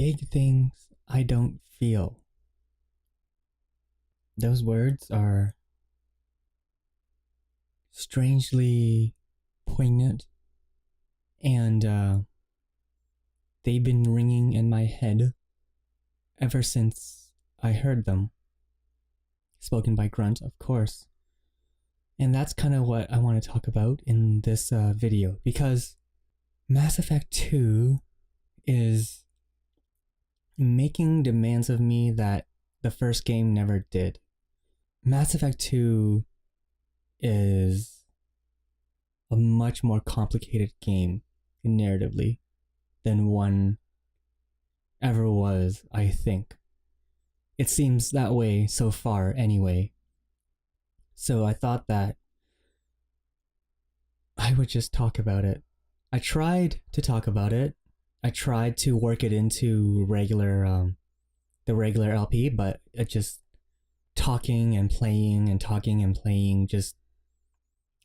Big things I don't feel. Those words are strangely poignant, and they've been ringing in my head ever since I heard them. Spoken by Grunt, of course. And that's kind of what I want to talk about in this video, because Mass Effect 2 is making demands of me that the first game never did. Mass Effect 2 is a much more complicated game narratively than one ever was, I think. It seems that way so far anyway. So I thought that I would just talk about it. I tried to talk about it. I tried to work it into the regular LP, but it just talking and playing just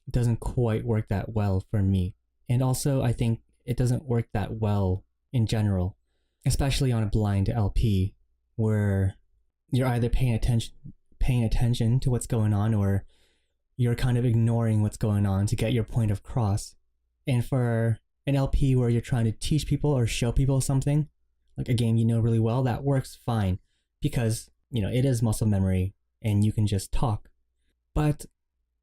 doesn't quite work that well for me. And also, I think it doesn't work that well in general, especially on a blind LP, where you're either paying attention to what's going on, or you're kind of ignoring what's going on to get your point across. And for an LP where you're trying to teach people or show people something, like a game you know really well, that works fine, because, you know, it is muscle memory and you can just talk. But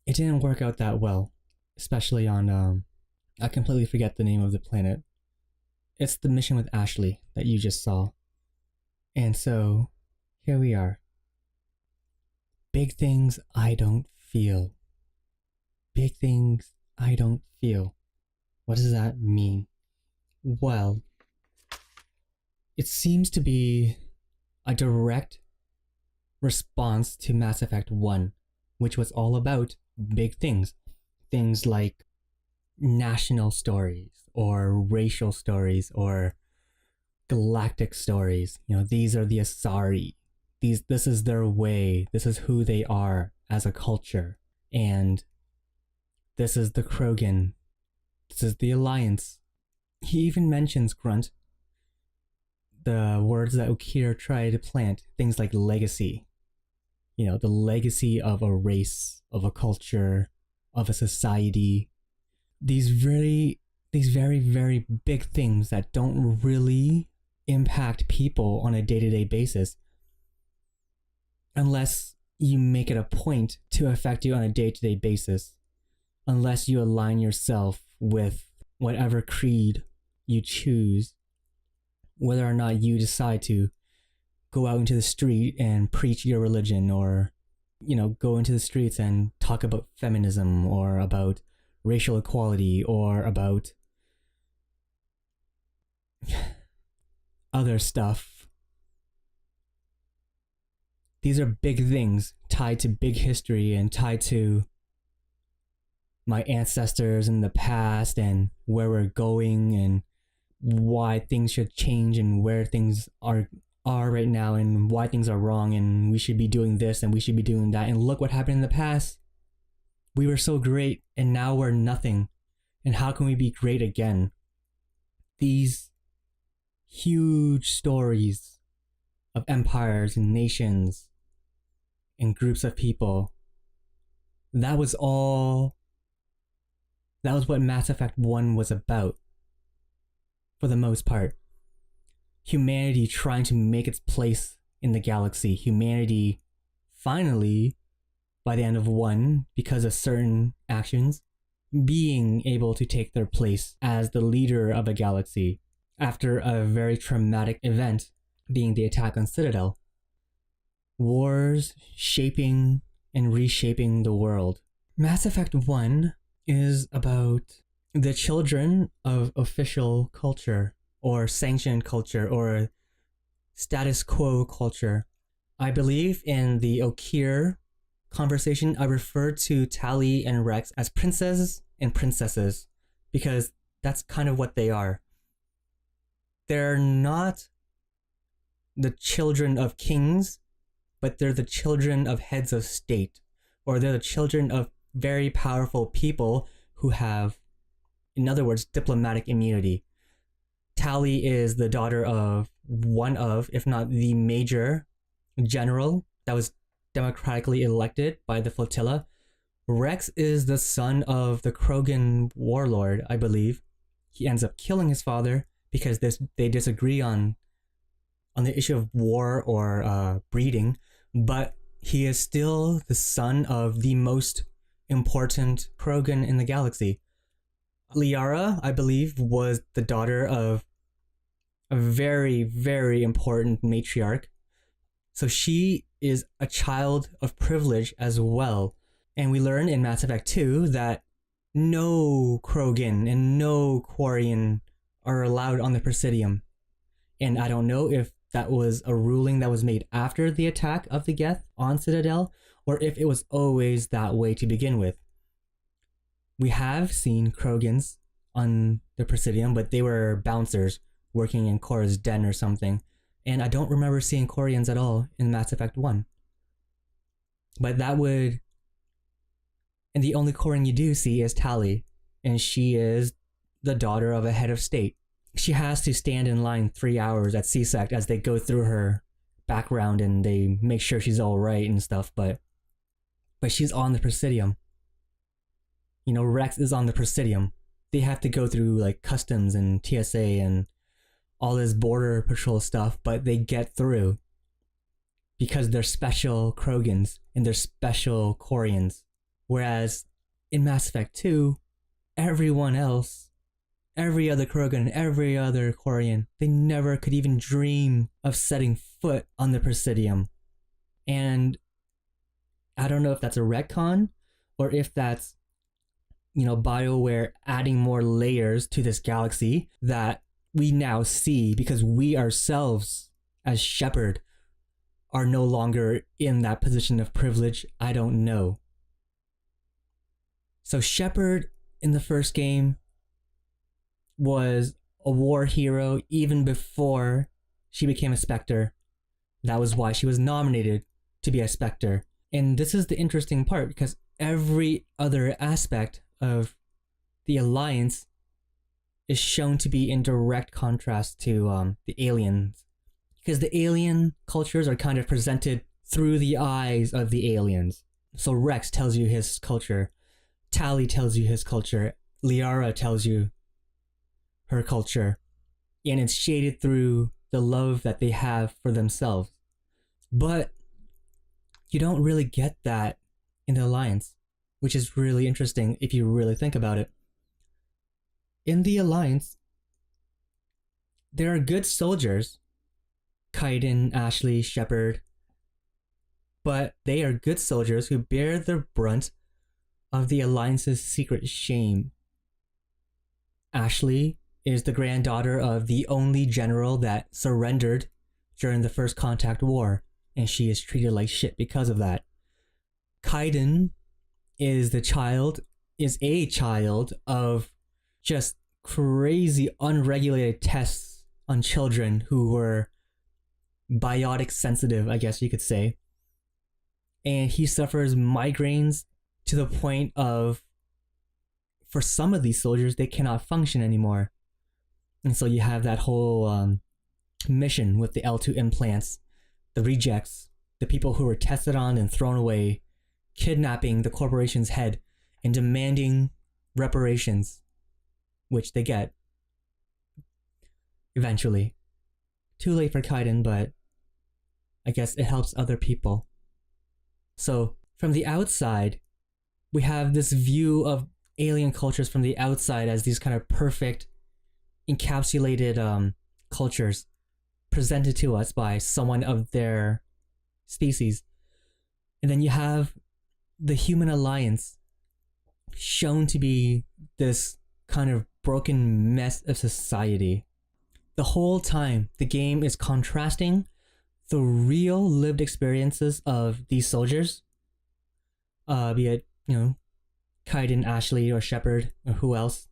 it didn't work out that well, especially on, I completely forget the name of the planet. It's the mission with Ashley that you just saw. And so, here we are. Big things I don't feel. Big things I don't feel. What does that mean? Well, it seems to be a direct response to Mass Effect 1, which was all about big things. Things like national stories, or racial stories, or galactic stories. You know, these are the Asari. This is their way. This is who they are as a culture. And this is the Krogan. This is the Alliance. He even mentions, Grunt, the words that Okir tried to plant, things like legacy. You know, the legacy of a race, of a culture, of a society. These very, very big things that don't really impact people on a day-to-day basis, unless you make it a point to affect you on a day-to-day basis, unless you align yourself with whatever creed you choose, whether or not you decide to go out into the street and preach your religion, or, you know, go into the streets and talk about feminism, or about racial equality, or about other stuff. These are big things tied to big history and tied to my ancestors in the past, and where we're going, and why things should change, and where things are right now, and why things are wrong, and we should be doing this and we should be doing that, and look what happened in the past. We were so great and now we're nothing, and how can we be great again? These huge stories of empires and nations and groups of people, that was what Mass Effect 1 was about, for the most part. Humanity trying to make its place in the galaxy. Humanity finally, by the end of 1, because of certain actions, being able to take their place as the leader of a galaxy after a very traumatic event, being the attack on Citadel. Wars shaping and reshaping the world. Mass Effect 1 is about the children of official culture, or sanctioned culture, or status quo culture. I believe in the Okir conversation, I referred to Tali and Rex as princes and princesses, because that's kind of what they are. They're not the children of kings, but they're the children of heads of state, or they're the children of very powerful people who have, in other words, diplomatic immunity. Tali is the daughter of one of, if not the major general that was democratically elected by the flotilla. Rex is the son of the Krogan warlord, I believe. He ends up killing his father because they disagree on the issue of war or breeding, but he is still the son of the most important Krogan in the galaxy. Liara, I believe, was the daughter of a very, very important matriarch. So she is a child of privilege as well. And we learn in Mass Effect 2 that no Krogan and no Quarian are allowed on the Presidium. And I don't know if that was a ruling that was made after the attack of the Geth on Citadel, or if it was always that way to begin with. We have seen Krogans on the Presidium, but they were bouncers working in Korra's den or something. And I don't remember seeing Quarians at all in Mass Effect 1. But that would... And the only Quarian you do see is Tali, and she is the daughter of a head of state. She has to stand in line 3 hours at C-Sect as they go through her background and they make sure she's all right and stuff, but she's on the Presidium. You know, Rex is on the Presidium. They have to go through like customs and TSA and all this border patrol stuff, but they get through because they're special Krogans and they're special Quarians. Whereas in Mass Effect 2, everyone else, every other Krogan, every other Quarian, they never could even dream of setting foot on the Presidium. And I don't know if that's a retcon or if that's, you know, BioWare adding more layers to this galaxy that we now see because we ourselves, as Shepard, are no longer in that position of privilege. I don't know. So Shepard in the first game was a war hero even before she became a Spectre. That was why she was nominated to be a Spectre. And this is the interesting part because every other aspect of the Alliance is shown to be in direct contrast to the aliens. Because the alien cultures are kind of presented through the eyes of the aliens. So Rex tells you his culture. Tali tells you his culture. Liara tells you her culture. And it's shaded through the love that they have for themselves. But you don't really get that in the Alliance, which is really interesting if you really think about it. In the Alliance, there are good soldiers, Kaiden, Ashley, Shepard, but they are good soldiers who bear the brunt of the Alliance's secret shame. Ashley is the granddaughter of the only general that surrendered during the First Contact War, and she is treated like shit because of that. Kaiden is a child of just crazy unregulated tests on children who were biotic sensitive, I guess you could say. And he suffers migraines to the point of, for some of these soldiers, they cannot function anymore. And so you have that whole mission with the L2 implants, the rejects, the people who were tested on and thrown away, kidnapping the corporation's head and demanding reparations, which they get eventually. Too late for Kaiden, but I guess it helps other people. So from the outside, we have this view of alien cultures from the outside as these kind of perfect, encapsulated cultures presented to us by someone of their species. And then you have the human alliance shown to be this kind of broken mess of society. The whole time, the game is contrasting the real lived experiences of these soldiers, be it, Kaiden, Ashley, or Shepard, or who else,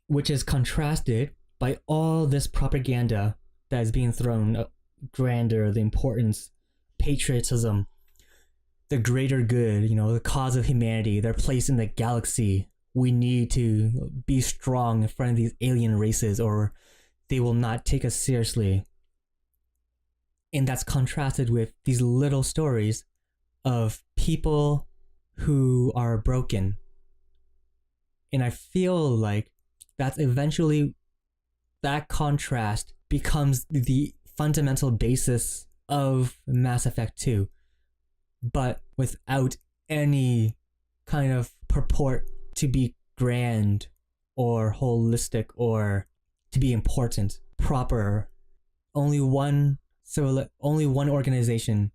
which is contrasted by all this propaganda that is being thrown, grandeur, the importance, patriotism, the greater good, the cause of humanity, their place in the galaxy. We need to be strong in front of these alien races or they will not take us seriously. And that's contrasted with these little stories of people who are broken. And I feel like that's eventually, that contrast becomes the fundamental basis of Mass Effect 2, but without any kind of purport to be grand or holistic or to be important, proper. Only one organization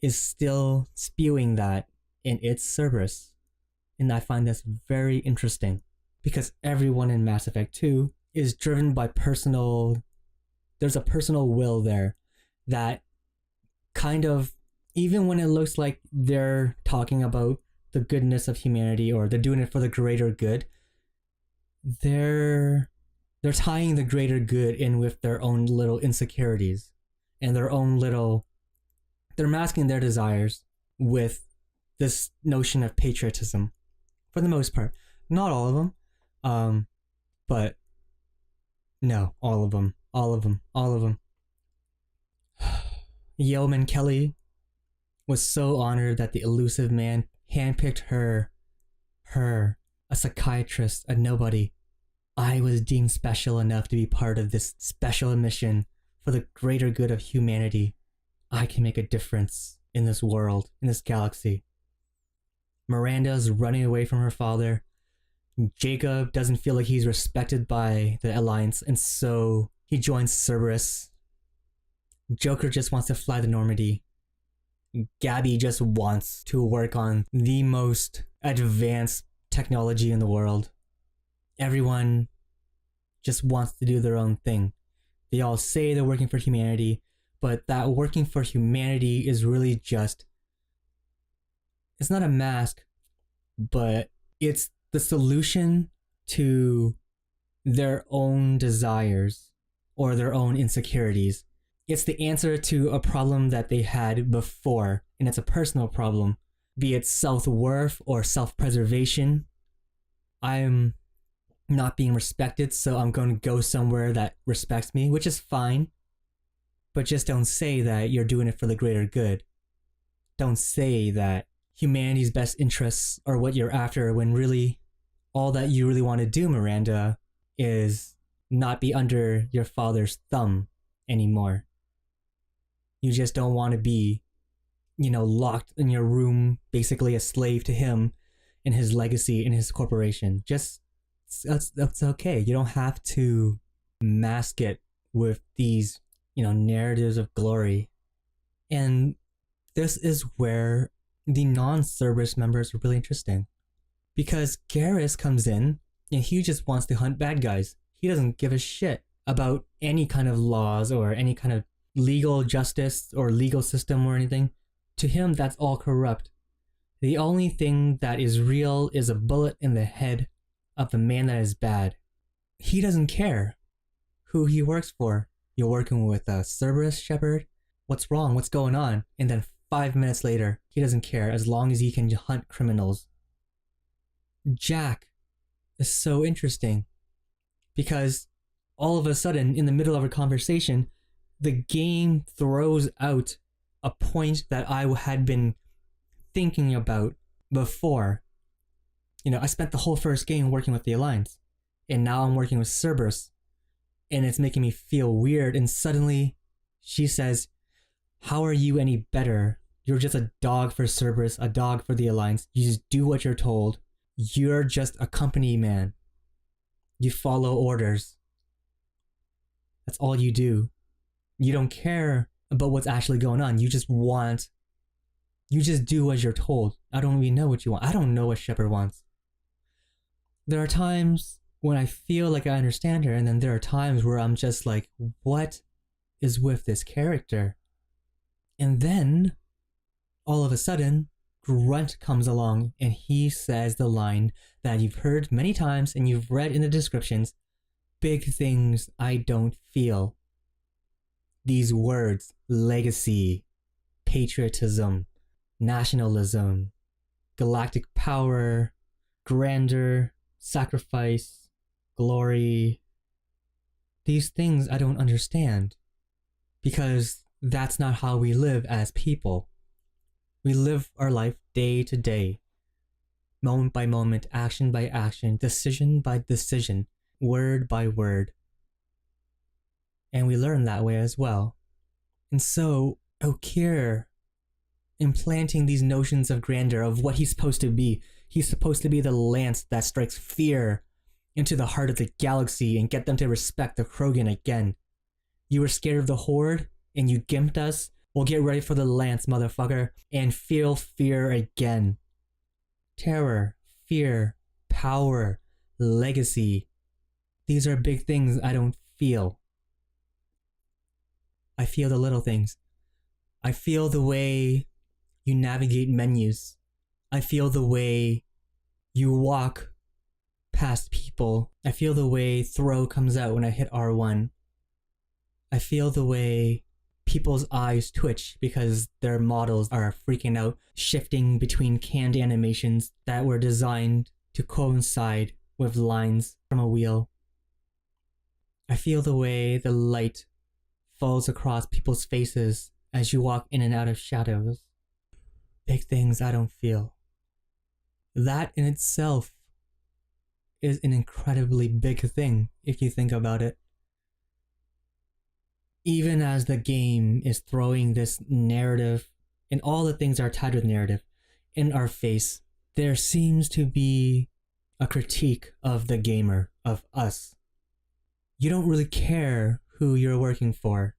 is still spewing that, and it's Cerberus. And I find this very interesting because everyone in Mass Effect 2 is driven by there's a personal will there that kind of, even when it looks like they're talking about the goodness of humanity or they're doing it for the greater good, they're tying the greater good in with their own little insecurities and their own little, they're masking their desires with this notion of patriotism for the most part. Not all of them, but no, all of them. Yeoman Kelly was so honored that the elusive man handpicked her, a psychiatrist, a nobody. I was deemed special enough to be part of this special mission for the greater good of humanity. I can make a difference in this world, in this galaxy. Miranda's running away from her father. Jacob doesn't feel like he's respected by the Alliance, and so he joins Cerberus. Joker just wants to fly to Normandy. Gabby just wants to work on the most advanced technology in the world. Everyone just wants to do their own thing. They all say they're working for humanity, but that working for humanity is really just, it's not a mask, but it's the solution to their own desires or their own insecurities. It's the answer to a problem that they had before, and it's a personal problem, be it self-worth or self-preservation. I'm not being respected, so I'm going to go somewhere that respects me, which is fine. But just don't say that you're doing it for the greater good. Don't say that humanity's best interests are what you're after, when really all that you really want to do, Miranda, is not be under your father's thumb anymore. You just don't want to be, locked in your room, basically a slave to him and his legacy and his corporation. Just, that's okay. You don't have to mask it with these, narratives of glory. And this is where the non-Cerberus members are really interesting. Because Garrus comes in and he just wants to hunt bad guys. He doesn't give a shit about any kind of laws or any kind of legal justice or legal system or anything. To him, that's all corrupt. The only thing that is real is a bullet in the head of the man that is bad. He doesn't care who he works for. You're working with a Cerberus, Shepard? What's wrong? What's going on? And then 5 minutes later, he doesn't care as long as he can hunt criminals. Jack is so interesting because all of a sudden, in the middle of a conversation, the game throws out a point that I had been thinking about before. I spent the whole first game working with the Alliance, and now I'm working with Cerberus, and it's making me feel weird. And suddenly she says, how are you any better? You're just a dog for Cerberus, a dog for the Alliance. You just do what you're told. You're just a company man. You follow orders. That's all you do. You don't care about what's actually going on. You just do as you're told. I don't even know what you want. I don't know what Shepard wants. There are times when I feel like I understand her, and then there are times where I'm just like, what is with this character? And then, all of a sudden, Grunt comes along and he says the line that you've heard many times and you've read in the descriptions, big things I don't feel. These words, legacy, patriotism, nationalism, galactic power, grandeur, sacrifice, glory. These things I don't understand because That's not how we live as people. We live our life day to day, moment by moment, action by action, decision by decision, word by word. And we learn that way as well. And so, Okir implanting these notions of grandeur, of what he's supposed to be. He's supposed to be the lance that strikes fear into the heart of the galaxy and get them to respect the Krogan again. You were scared of the Horde and you gimped us? Well, get ready for the lance, motherfucker, and feel fear again. Terror, fear, power, legacy. These are big things I don't feel. I feel the little things. I feel the way you navigate menus. I feel the way you walk past people. I feel the way throw comes out when I hit R1. I feel the way people's eyes twitch because their models are freaking out, shifting between canned animations that were designed to coincide with lines from a wheel. I feel the way the light falls across people's faces as you walk in and out of shadows. Big things I don't feel. That in itself is an incredibly big thing if you think about it. Even as the game is throwing this narrative, and all the things are tied with narrative, in our face, there seems to be a critique of the gamer, of us. You don't really care who you're working for.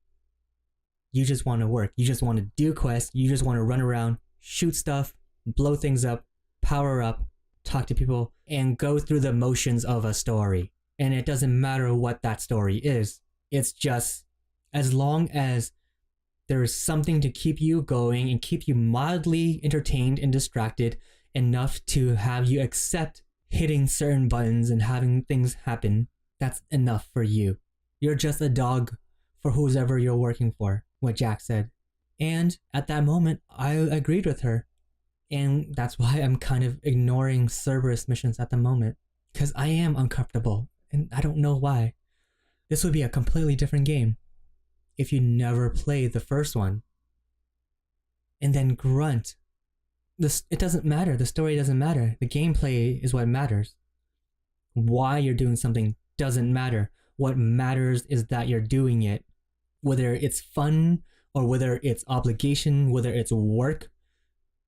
You just want to work. You just want to do quests. You just want to run around, shoot stuff, blow things up, power up, talk to people, and go through the motions of a story. And it doesn't matter what that story is. It's just, as long as there is something to keep you going and keep you mildly entertained and distracted enough to have you accept hitting certain buttons and having things happen, that's enough for you. You're just a dog for whoever you're working for, what Jack said. And at that moment, I agreed with her. And that's why I'm kind of ignoring Cerberus missions at the moment. Because I am uncomfortable, and I don't know why. This would be a completely different game if you never played the first one. And then Grunt. It doesn't matter. The story doesn't matter. The gameplay is what matters. Why you're doing something doesn't matter. What matters is that you're doing it. Whether it's fun or whether it's obligation, whether it's work,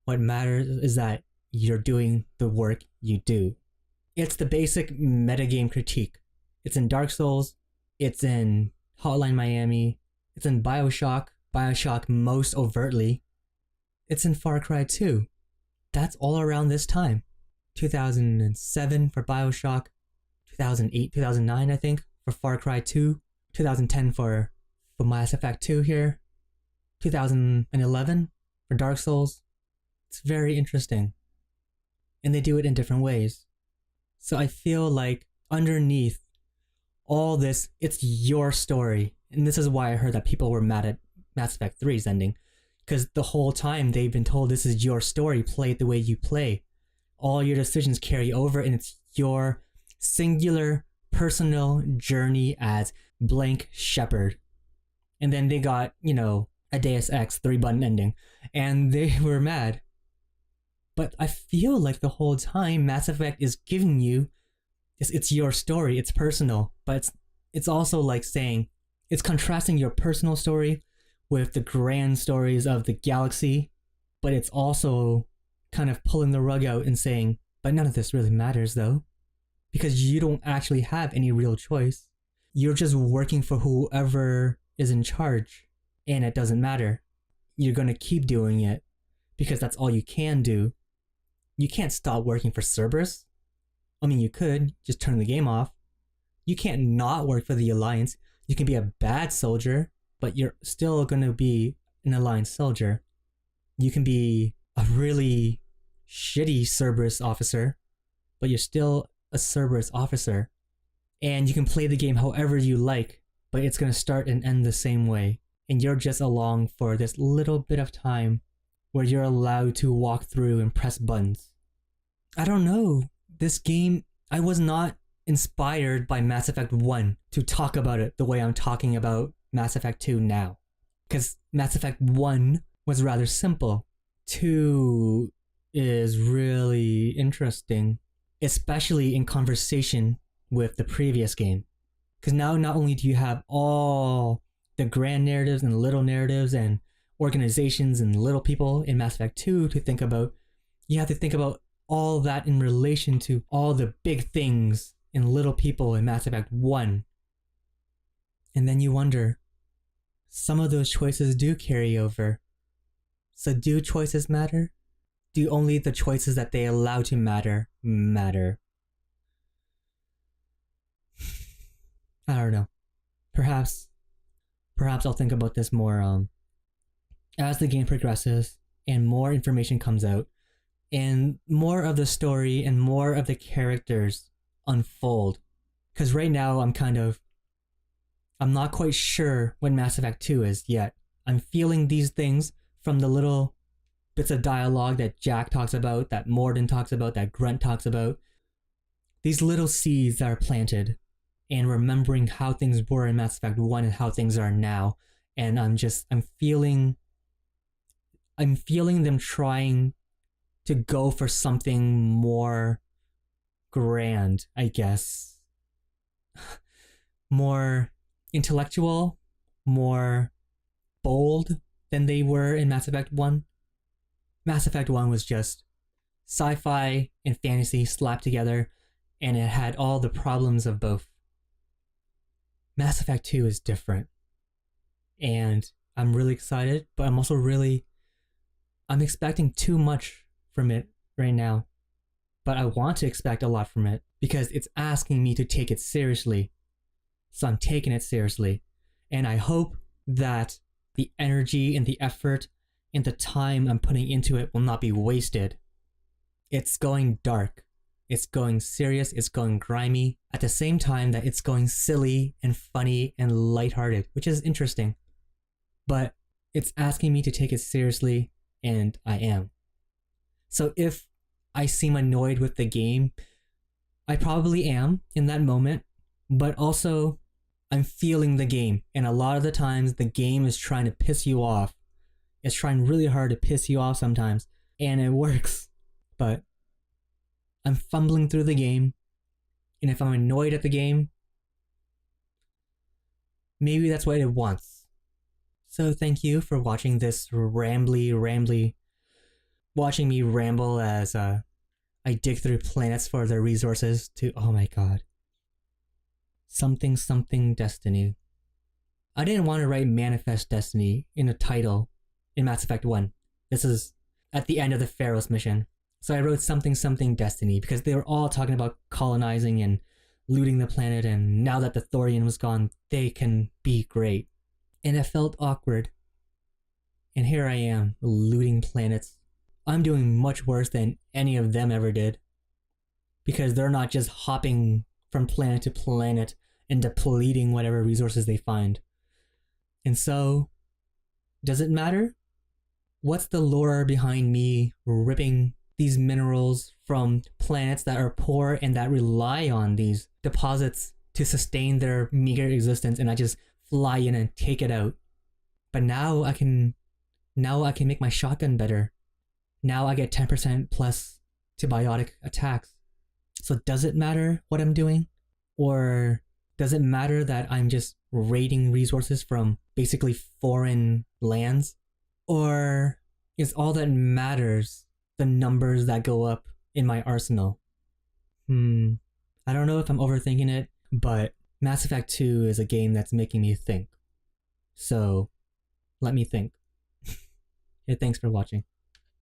what matters is that you're doing the work you do. It's the basic metagame critique. It's in Dark Souls, it's in Hotline Miami, it's in Bioshock most overtly. It's in Far Cry 2. That's all around this time. 2007 for Bioshock, 2008, 2009 I think for Far Cry 2, 2010 for Mass Effect 2 here, 2011 for Dark Souls. It's very interesting. And they do it in different ways. So I feel like underneath all this, it's your story. And this is why I heard that people were mad at Mass Effect 3's ending. Because the whole time they've been told this is your story, play it the way you play. All your decisions carry over and it's your singular personal journey as blank Shepherd. And then they got, a Deus Ex 3-button ending. And they were mad. But I feel like the whole time Mass Effect is giving you, it's your story, it's personal, but it's also like saying, it's contrasting your personal story with the grand stories of the galaxy, but it's also kind of pulling the rug out and saying, but none of this really matters though, because you don't actually have any real choice. You're just working for whoever is in charge, and it doesn't matter. You're going to keep doing it because that's all you can do. You can't stop working for Cerberus. I mean, you could just turn the game off. You can't not work for the Alliance. You can be a bad soldier, but you're still going to be an Alliance soldier. You can be a really shitty Cerberus officer, but you're still a Cerberus officer. And you can play the game however you like, but it's going to start and end the same way. And you're just along for this little bit of time where you're allowed to walk through and press buttons. I don't know. This game, I was not inspired by Mass Effect 1 to talk about it the way I'm talking about Mass Effect 2 now. Because Mass Effect 1 was rather simple. 2 is really interesting, especially in conversation with the previous game. Because now not only do you have all the grand narratives and little narratives and organizations and little people in Mass Effect 2 to think about, you have to think about all that in relation to all the big things and little people in Mass Effect 1. And then you wonder, some of those choices do carry over. So do choices matter? Do only the choices that they allow to matter? I don't know. Perhaps I'll think about this more as the game progresses and more information comes out and more of the story and more of the characters unfold. Because right now I'm not quite sure what Mass Effect 2 is yet. I'm feeling these things from the little bits of dialogue that Jack talks about, that Morden talks about, that Grunt talks about. These little seeds that are planted and remembering how things were in Mass Effect 1 and how things are now. And I'm feeling them trying to go for something more grand, I guess. More intellectual, more bold than they were in Mass Effect 1. Mass Effect 1 was just sci-fi and fantasy slapped together, and it had all the problems of both. Mass Effect 2 is different, and I'm really excited, but I'm also I'm expecting too much from it right now. But I want to expect a lot from it because it's asking me to take it seriously. So I'm taking it seriously. And I hope that the energy and the effort and the time I'm putting into it will not be wasted. It's going dark. It's going serious. It's going grimy. At the same time that it's going silly and funny and lighthearted, which is interesting. But it's asking me to take it seriously, and I am. So if I seem annoyed with the game, I probably am in that moment, but also I'm feeling the game. And a lot of the times the game is trying to piss you off. It's trying really hard to piss you off sometimes, and it works. But I'm fumbling through the game, and if I'm annoyed at the game, maybe that's what it wants. So thank you for watching this watching me ramble as I dig through planets for their resources to, oh my god, something destiny. I didn't want to write Manifest Destiny in a title in Mass Effect 1. This is at the end of the Pharaoh's mission. So I wrote something destiny because they were all talking about colonizing and looting the planet, and now that the Thorian was gone, they can be great. And it felt awkward. And here I am, looting planets. I'm doing much worse than any of them ever did. Because they're not just hopping from planet to planet and depleting whatever resources they find. And so, does it matter? What's the lore behind me ripping these minerals from planets that are poor and that rely on these deposits to sustain their meager existence, and I just fly in and take it out? But now I can make my shotgun better. Now I get 10% plus to biotic attacks. So does it matter what I'm doing? Or does it matter that I'm just raiding resources from basically foreign lands? Or is all that matters the numbers that go up in my arsenal? I don't know if I'm overthinking it, but Mass Effect 2 is a game that's making me think. So, let me think. Hey, thanks for watching.